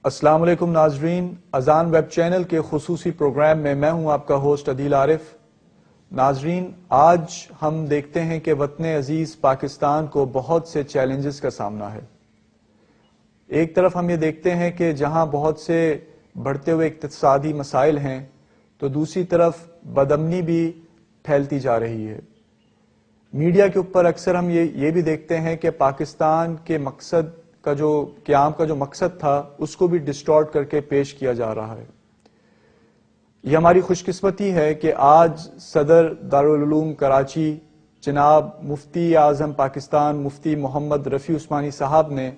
السلام علیکم ناظرین، اذان ویب چینل کے خصوصی پروگرام میں ہوں آپ کا ہوسٹ عدیل عارف۔ ناظرین، آج ہم دیکھتے ہیں کہ وطن عزیز پاکستان کو بہت سے چیلنجز کا سامنا ہے۔ ایک طرف ہم یہ دیکھتے ہیں کہ جہاں بہت سے بڑھتے ہوئے اقتصادی مسائل ہیں تو دوسری طرف بدامنی بھی پھیلتی جا رہی ہے۔ میڈیا کے اوپر اکثر ہم یہ بھی دیکھتے ہیں کہ پاکستان کے مقصد کا جو قیام کا جو مقصد تھا اس کو بھی ڈسٹارٹ کر کے پیش کیا جا رہا ہے۔ یہ ہماری خوش قسمتی ہے کہ آج صدر دارالعلوم کراچی جناب مفتی اعظم پاکستان مفتی محمد رفیع عثمانی صاحب نے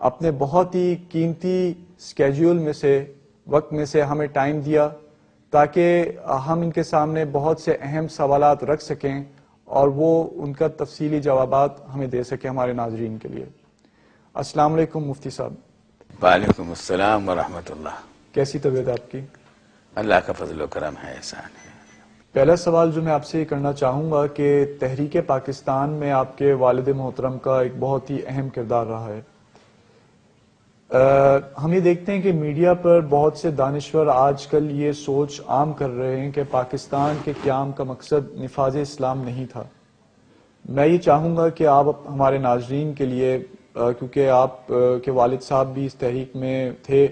اپنے بہت ہی قیمتی سکیجول میں سے وقت میں سے ہمیں ٹائم دیا تاکہ ہم ان کے سامنے بہت سے اہم سوالات رکھ سکیں اور وہ ان کا تفصیلی جوابات ہمیں دے سکیں ہمارے ناظرین کے لیے۔ السلام علیکم مفتی صاحب۔ وعلیکم السلام ورحمۃ اللہ۔ کیسی طبیعت آپ کی؟ اللہ کا فضل و کرم ہے، احسان ہے۔ پہلا سوال جو میں آپ سے یہ کرنا چاہوں گا کہ تحریک پاکستان میں آپ کے والد محترم کا ایک بہت ہی اہم کردار رہا ہے۔ ہم یہ دیکھتے ہیں کہ میڈیا پر بہت سے دانشور آج کل یہ سوچ عام کر رہے ہیں کہ پاکستان کے قیام کا مقصد نفاذ اسلام نہیں تھا۔ میں یہ چاہوں گا کہ آپ ہمارے ناظرین کے لیے، کیونکہ آپ کے والد صاحب بھی اس تحریک میں تھے،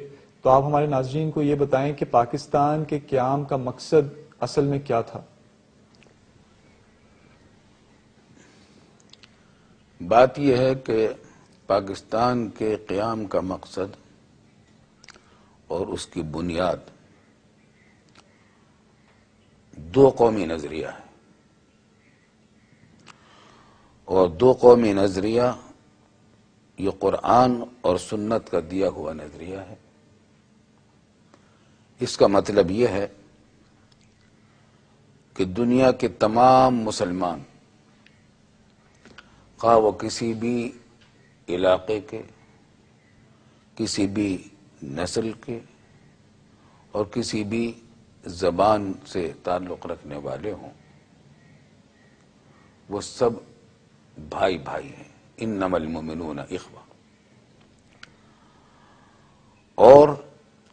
تو آپ ہمارے ناظرین کو یہ بتائیں کہ پاکستان کے قیام کا مقصد اصل میں کیا تھا؟ بات یہ ہے کہ پاکستان کے قیام کا مقصد اور اس کی بنیاد دو قومی نظریہ ہے، اور دو قومی نظریہ یہ قرآن اور سنت کا دیا ہوا نظریہ ہے۔ اس کا مطلب یہ ہے کہ دنیا کے تمام مسلمان، خواہ وہ کسی بھی علاقے کے، کسی بھی نسل کے اور کسی بھی زبان سے تعلق رکھنے والے ہوں، وہ سب بھائی بھائی ہیں۔ انما المؤمنون اخوہ۔ اور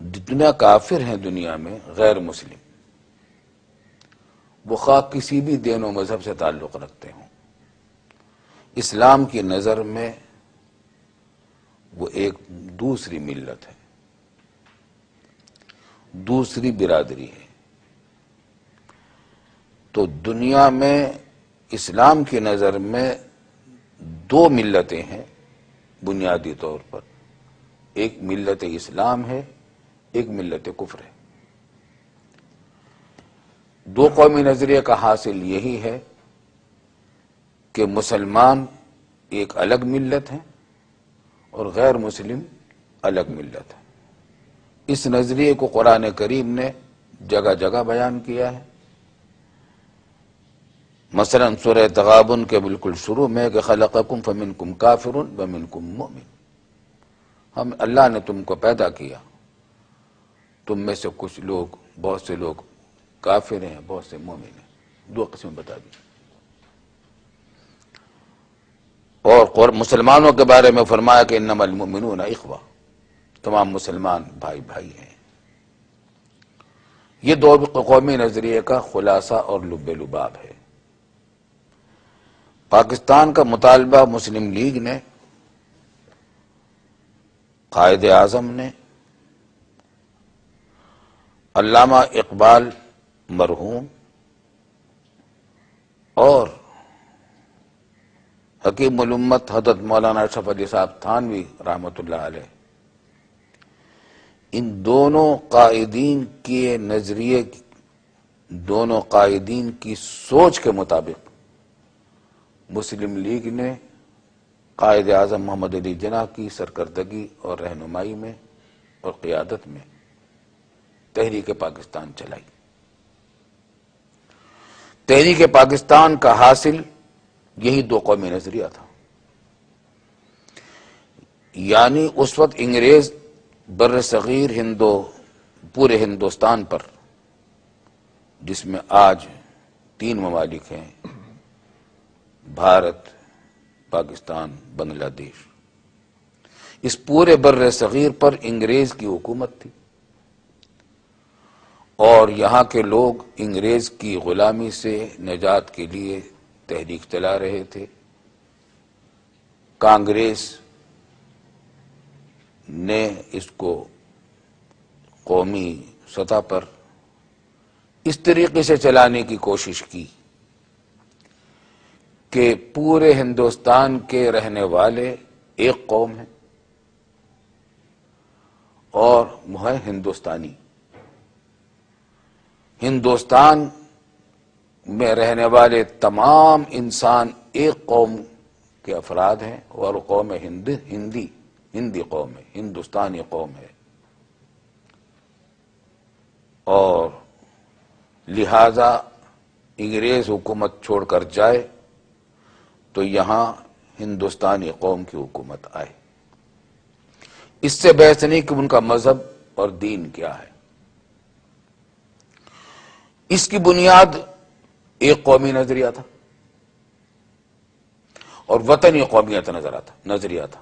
جتنا کافر ہیں دنیا میں غیر مسلم، وہ خواہ کسی بھی دین و مذہب سے تعلق رکھتے ہوں، اسلام کی نظر میں وہ ایک دوسری ملت ہے، دوسری برادری ہے۔ تو دنیا میں اسلام کی نظر میں دو ملتیں ہیں بنیادی طور پر، ایک ملت اسلام ہے، ایک ملت کفر ہے۔ دو قومی نظریے کا حاصل یہی ہے کہ مسلمان ایک الگ ملت ہے اور غیر مسلم الگ ملت ہے۔ اس نظریے کو قرآن کریم نے جگہ جگہ بیان کیا ہے۔ مثلا سورہ تغابن کے بالکل شروع میں کہ خلقکم فمنکم کافر ومنکم مؤمن، ہم اللہ نے تم کو پیدا کیا، تم میں سے کچھ لوگ، بہت سے لوگ کافر ہیں، بہت سے مومن ہیں، دو قسم بتا دی۔ اور مسلمانوں کے بارے میں فرمایا کہ انما المؤمنون اخوہ، تمام مسلمان بھائی بھائی ہیں۔ یہ دو قومی نظریے کا خلاصہ اور لب لباب ہے۔ پاکستان کا مطالبہ مسلم لیگ نے، قائد اعظم نے، علامہ اقبال مرحوم اور حکیم الامت حضرت مولانا اشرف علی صاحب تھانوی رحمۃ اللہ علیہ، ان دونوں قائدین کے نظریے، دونوں قائدین کی سوچ کے مطابق مسلم لیگ نے قائد اعظم محمد علی جناح کی سرکردگی اور رہنمائی میں اور قیادت میں تحریک پاکستان چلائی۔ تحریک پاکستان کا حاصل یہی دو قومی نظریہ تھا۔ یعنی اس وقت انگریز بر صغیر پورے ہندوستان پر، جس میں آج 3 ممالک ہیں، بھارت، پاکستان، بنگلہ دیش، اس پورے بر صغیر پر انگریز کی حکومت تھی اور یہاں کے لوگ انگریز کی غلامی سے نجات کے لیے تحریک چلا رہے تھے۔ کانگریس نے اس کو قومی سطح پر اس طریقے سے چلانے کی کوشش کی کہ پورے ہندوستان کے رہنے والے ایک قوم ہیں اور وہ ہے ہندوستانی۔ ہندوستان میں رہنے والے تمام انسان ایک قوم کے افراد ہیں اور قوم ہندی قوم ہے، ہندوستانی قوم ہے، اور لہذا انگریز حکومت چھوڑ کر جائے تو یہاں ہندوستانی قوم کی حکومت آئے۔ اس سے بحث نہیں کہ ان کا مذہب اور دین کیا ہے، اس کی بنیاد ایک قومی نظریہ تھا اور وطنی قومیت نظریہ تھا۔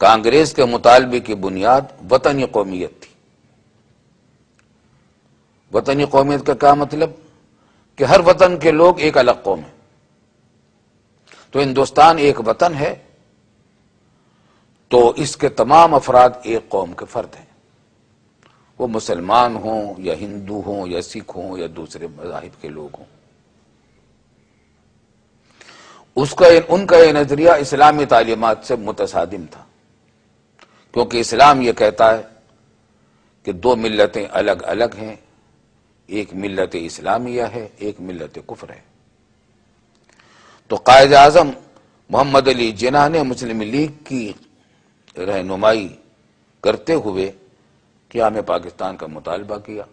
کانگریس کے مطالبے کی بنیاد وطنی قومیت تھی۔ وطنی قومیت کا کیا مطلب؟ کہ ہر وطن کے لوگ ایک الگ قوم ہیں۔ تو ہندوستان ایک وطن ہے تو اس کے تمام افراد ایک قوم کے فرد ہیں، وہ مسلمان ہوں یا ہندو ہوں یا سکھ ہوں یا دوسرے مذاہب کے لوگ ہوں۔ ان کا یہ نظریہ اسلامی تعلیمات سے متصادم تھا، کیونکہ اسلام یہ کہتا ہے کہ دو ملتیں الگ الگ ہیں، ایک ملت اسلامیہ ہے، ایک ملت کفر ہے۔ تو قائد اعظم محمد علی جناح نے مسلم لیگ کی رہنمائی کرتے ہوئے قیام پاکستان کا مطالبہ کیا،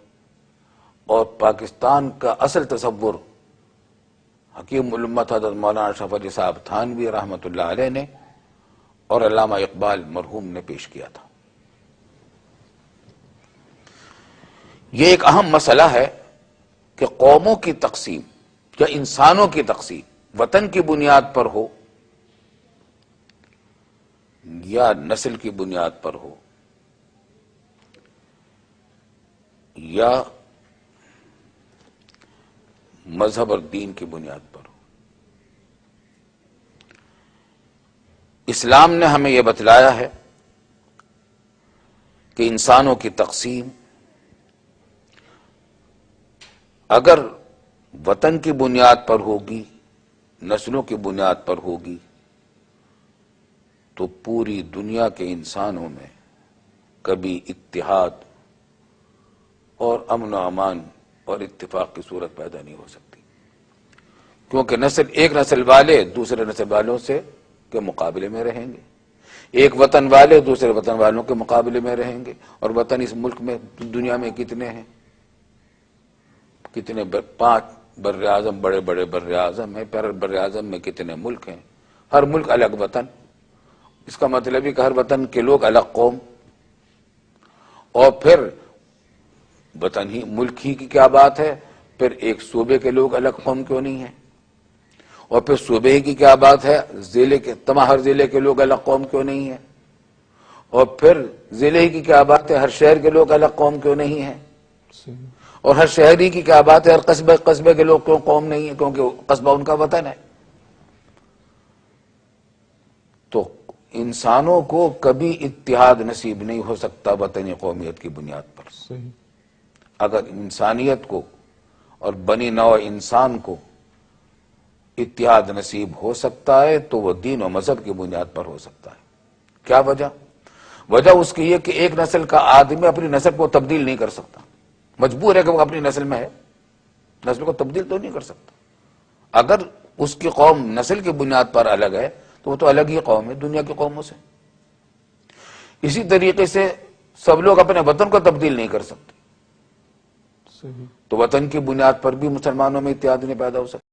اور پاکستان کا اصل تصور حکیم الامت حضرت مولانا اشرف علی صاحب تھانوی رحمۃ اللہ علیہ نے اور علامہ اقبال مرحوم نے پیش کیا تھا۔ یہ ایک اہم مسئلہ ہے کہ قوموں کی تقسیم یا انسانوں کی تقسیم وطن کی بنیاد پر ہو یا نسل کی بنیاد پر ہو یا مذہب اور دین کی بنیاد پر ہو، اسلام نے ہمیں یہ بتلایا ہے کہ انسانوں کی تقسیم اگر وطن کی بنیاد پر ہوگی، نسلوں کی بنیاد پر ہوگی، تو پوری دنیا کے انسانوں میں کبھی اتحاد اور امن و امان اور اتفاق کی صورت پیدا نہیں ہو سکتی، کیونکہ ایک نسل والے دوسرے نسل والوں سے کے مقابلے میں رہیں گے، ایک وطن والے دوسرے وطن والوں کے مقابلے میں رہیں گے، اور وطن اس ملک میں دنیا میں کتنے ہیں؟ کتنے 5 بر اعظم، بڑے بڑے بر اعظم ہیں، بر اعظم میں کتنے ملک ہیں، ہر ملک الگ وطن۔ اس کا مطلب ہے کہ ہر وطن کے لوگ الگ قوم، اور پھر وطن ہی ملک ہی کی کیا بات ہے، پھر ایک صوبے کے لوگ الگ قوم کیوں نہیں ہیں، اور پھر صوبے کی کیا بات ہے، ہر ضلع کے لوگ الگ قوم کیوں نہیں ہیں، اور پھر ضلع کی کیا بات ہے، ہر شہر کے لوگ الگ قوم کیوں نہیں ہیں، اور ہر شہری کی کیا بات ہے، ہر قصبے کے لوگ کیوں قوم نہیں ہیں، کیونکہ قصبہ ان کا وطن ہے۔ تو انسانوں کو کبھی اتحاد نصیب نہیں ہو سکتا وطنی قومیت کی بنیاد پر۔ اگر انسانیت کو اور بنی نوع انسان کو اتحاد نصیب ہو سکتا ہے تو وہ دین و مذہب کی بنیاد پر ہو سکتا ہے۔ کیا وجہ اس کی یہ کہ ایک نسل کا آدمی اپنی نسل کو تبدیل نہیں کر سکتا، مجبور ہے کہ وہ اپنی نسل میں ہے، نسل کو تبدیل تو نہیں کر سکتا۔ اگر اس کی قوم نسل کی بنیاد پر الگ ہے تو وہ تو الگ ہی قوم ہے دنیا کی قوموں سے۔ اسی طریقے سے سب لوگ اپنے وطن کو تبدیل نہیں کر سکتے، تو وطن کی بنیاد پر بھی مسلمانوں میں اتحاد نہیں پیدا ہو سکتا۔